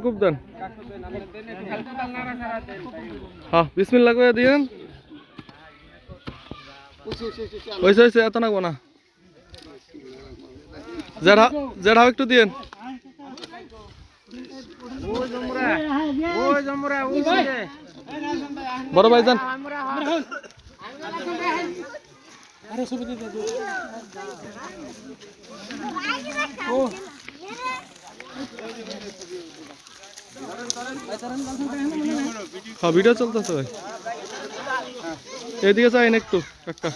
খুব দেন। হ্যাঁ বিসমিল্লাহ করে দিয়েন। হয়েছে হয়েছে, এত নাকবো না। জেঠা একটু দিয়েন। বড় ভাই যান। হ্যাঁ ভিডিও চলতেছে ভাই, এদিকে চাইন একটু একটা।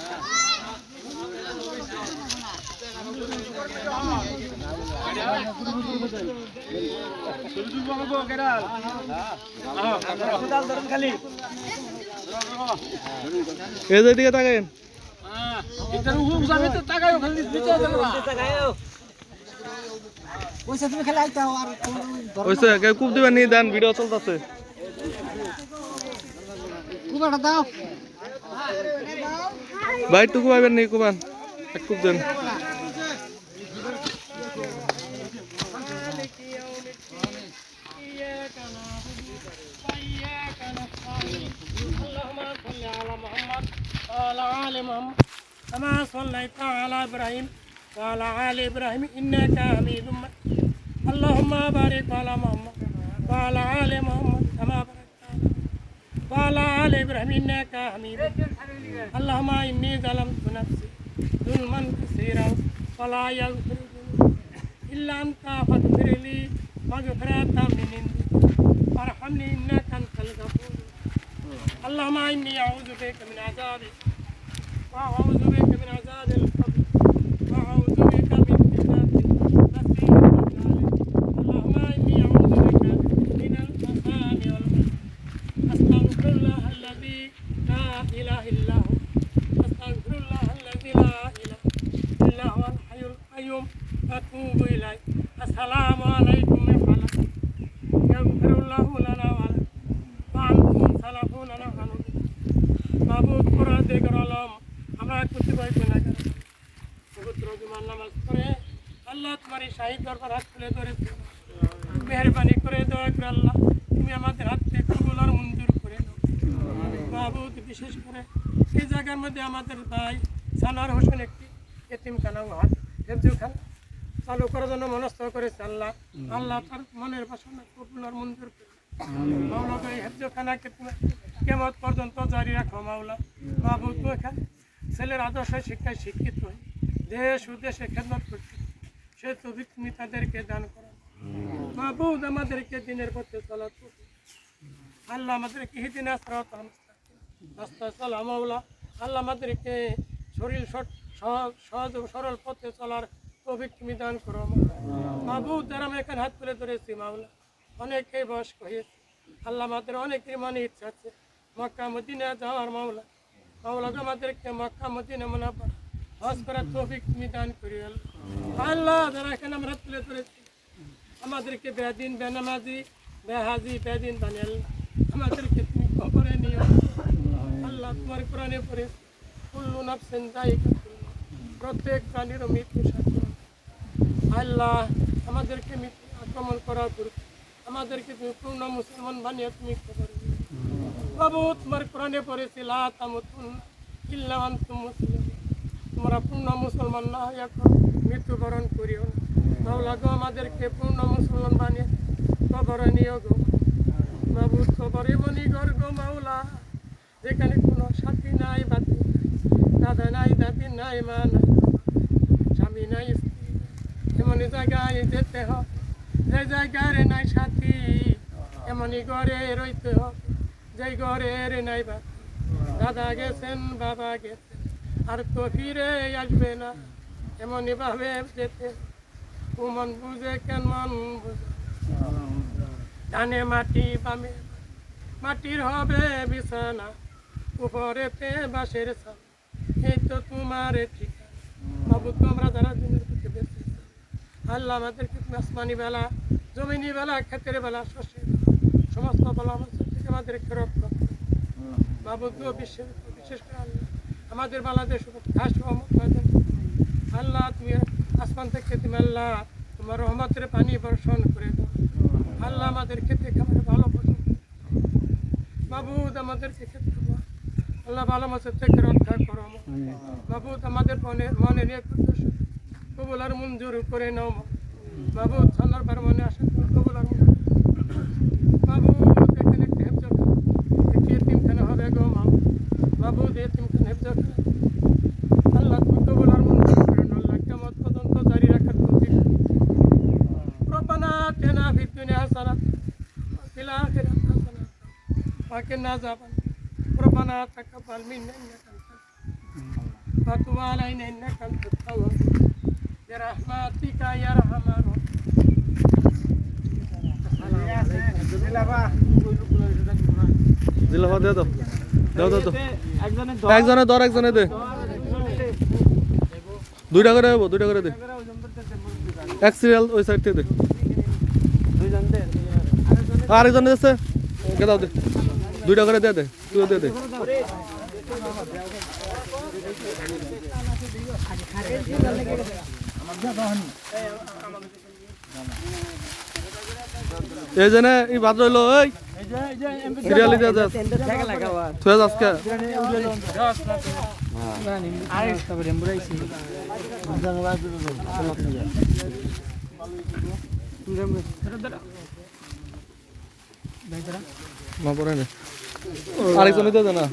এই যে দিকে তাকাইন। কূপ দিবেন নি, দেন ভিডিও চলতেছে। ভাই টুকু পাইবেন নি, কুবান এক কূপ দেন। كما صليت على إبراهيم وعلى آل إبراهيم إنك حميد مجيد اللهم بارك على محمد وعلى آل محمد كما باركت وعلى آل إبراهيم إنك حميد مجيد اللهم إني ظلمت نفسي ظلما كثيرا ولا يغفر الذنوب إلا أنت فاغفر لي مغفرة من عندك وارحمني إنك أنت الغفور اللهم إني أعوذ بك من عذابك وأعوذ بك من عذاب القبر وأعوذ بك من فتنة المسيح الدجال اللهم إني أعوذ بك من الفساد والمن أستغفر الله الذي لا إله إلا هو أستغفر الله الذي لا إله إلا هو الحي القيوم أتوب إليه السلام عليكم ورحمة الله يغفر الله لنا ولكم وأنتم سلفون نحن মাবুদ কোরআন দেখে আলম আমরা কতিপয় গুনাহগার পবিত্র জুমার নামাজ পড়ে আল্লাহ তোমার এই শাহী দরবার হাত তুলে ধরেছি, মেহরবানি করে দয়া করে আল্লাহ তুমি আমাদের হাত থেকে কবুল আর মঞ্জুর করে দাও মাবুদ। বিশেষ করে এই জায়গার মধ্যে আমাদের ভাই সানার হোসেন একটি এতিমখানা হাত হেফজুখানা চালু করার জন্য মনস্থ করেছে আল্লাহ। আল্লাহ তার মনের বাসনা কবুল আর মঞ্জুর করে মাওলা। এই হেফজুখানাকে তুমি কেমন পর্যন্ত জারি রাখো মাওলা। মাহবুব এখানে ছেলের আদর্শ শিক্ষায় শিক্ষিত হয়ে দেশ উদ্দেশ্যে খেদমত করছে, সে তৌফিক তুমি তাদেরকে দান করো মাহবুব। আমাদেরকে দিনের পথে চলার আল্লাহ আমাদেরকে হিদিনা সিরাতাল মুস্তাকিম মাওলা। আল্লাহ আমাদেরকে শরীর সহজ ও সরল পথে চলার তৌফিক তুমি দান করো মাহবুব। যারা আমি এখানে হাত তুলে ধরেছি মাওলা, অনেকেই বয়স্ক হয়েছে আল্লাহ, আমাদের অনেকের মনে ইচ্ছা আছে মক্কা মদিনা যাওয়ার মাওলা। মাওলা আমাদেরকে মক্কা মদিনা মুনাফা হজ করার তৌফিক তুমি দান করি আল্লাহ। যারা এখানে আমরা তুলে ধরেছি আমাদেরকে বেদিন বেনামাজি বেহাজি বেদিন বানিয়ে আমাদেরকে তুমি কবরে নিও আল্লাহ। তোমার কোরআনে পড়ে কুল্লু নাফসিন যায়িকাতুল মউত, প্রত্যেক প্রাণীর মৃত্যু সাথে আল্লাহ। আমাদেরকে মৃত্যু আক্রমণ করার পূর্বে আমাদেরকে তুমি পূর্ণ মুসলমান বানিয়ে তুমি খবর বাবু। তোমার কোরআনে পড়েছি লা তামুতুন্না ইল্লা ওয়া আনতুম মুসলিমুন, তোমরা পূর্ণ মুসলমান না হয়ে এখন মৃত্যুবরণ করিও না মাওলা গো। আমাদেরকে পূর্ণ মুসলমান বানিয়ে কবরে নিও গো বাবু। কবরে বনি ঘর গো মাওলা, যেখানে কোনো সাথী নাই বাতি দাদা নাই দাদি নাই মা নাই স্বামী নাই স্ত্রী, এমনই জায়গায় যেতে হয় যে জায়গার নাই সাথী, এমনই ঘরে রইতে হবে যে ঘরের নাই বাতি। দাদা গেছেন বাবা গেছেন আর তো ফিরে আসবে না, এমনই ভাবে যেতে মন বুঝে কেন মন বুঝে। ডানে মাটি বামে মাটির হবে বিছানা, উপরেতে বাঁশের ছাল, এই তো তোমার ঠিকানা বাবু। তোমরা যারা দিনের পথে বেঁচে আল্লাহ আমাদেরকে আসমানি বেলা জমিনি বেলা ক্ষেতের বেলা শস্যের সমস্ত বেলা থেকে আমাদেরকে রক্ষা বাবু। বিশেষ করে আল্লাহ আমাদের বাংলাদেশ ঘাস আল্লাহ তুমি আসমান থেকে তুমি আল্লাহ তোমার রহমতের পানি বর্ষণ করে দাও আল্লাহ আমাদের খেতে খামারে ভালো ফসল মাবুদ আমাদেরকে খেতে খাওয়া আল্লাহ ভালো মাছের থেকে রক্ষা করো মাবুদ আমাদের মনে নিয়ে কবুল আর মঞ্জুর করে নাও মাবুদ সালার বার মনে আসে কবুল আর মাবুদ এখানে একটি হেফজখানা একটি এতিমখানা হবে গো মাবুদ এতিমখানা হেফজখানা আল্লাহ তুমি কবুল আর মঞ্জুর করে নাও আল্লাহ কিয়ামত পর্যন্ত জারি রাখার তৌফিক রব্বানা আতিনা ফিদ দুনিয়া হাসানাতান ওয়া ফিল আখিরাতি হাসানাতান ওয়া কিনা আযাবান ربنا تقبل منا انك انت وتب علينا انك انت التواب برحمتك يا ارحم জিলাফা দে দাও দাও দাও দাও একজনে ধর একজনে দে দুইটা করে দেবো দুইটা করে দে এক সিরিয়াল ওই সাইড থেকে দে আরেকজন দিচ্ছে ওকে দাও দে দুইটা করে দে দে তুইও দে দে এই যে না এই ভাত রইলো ওই সিরিয়ালি দে দে তুই আজকে মা পড়ে না আরেকজন দে দে না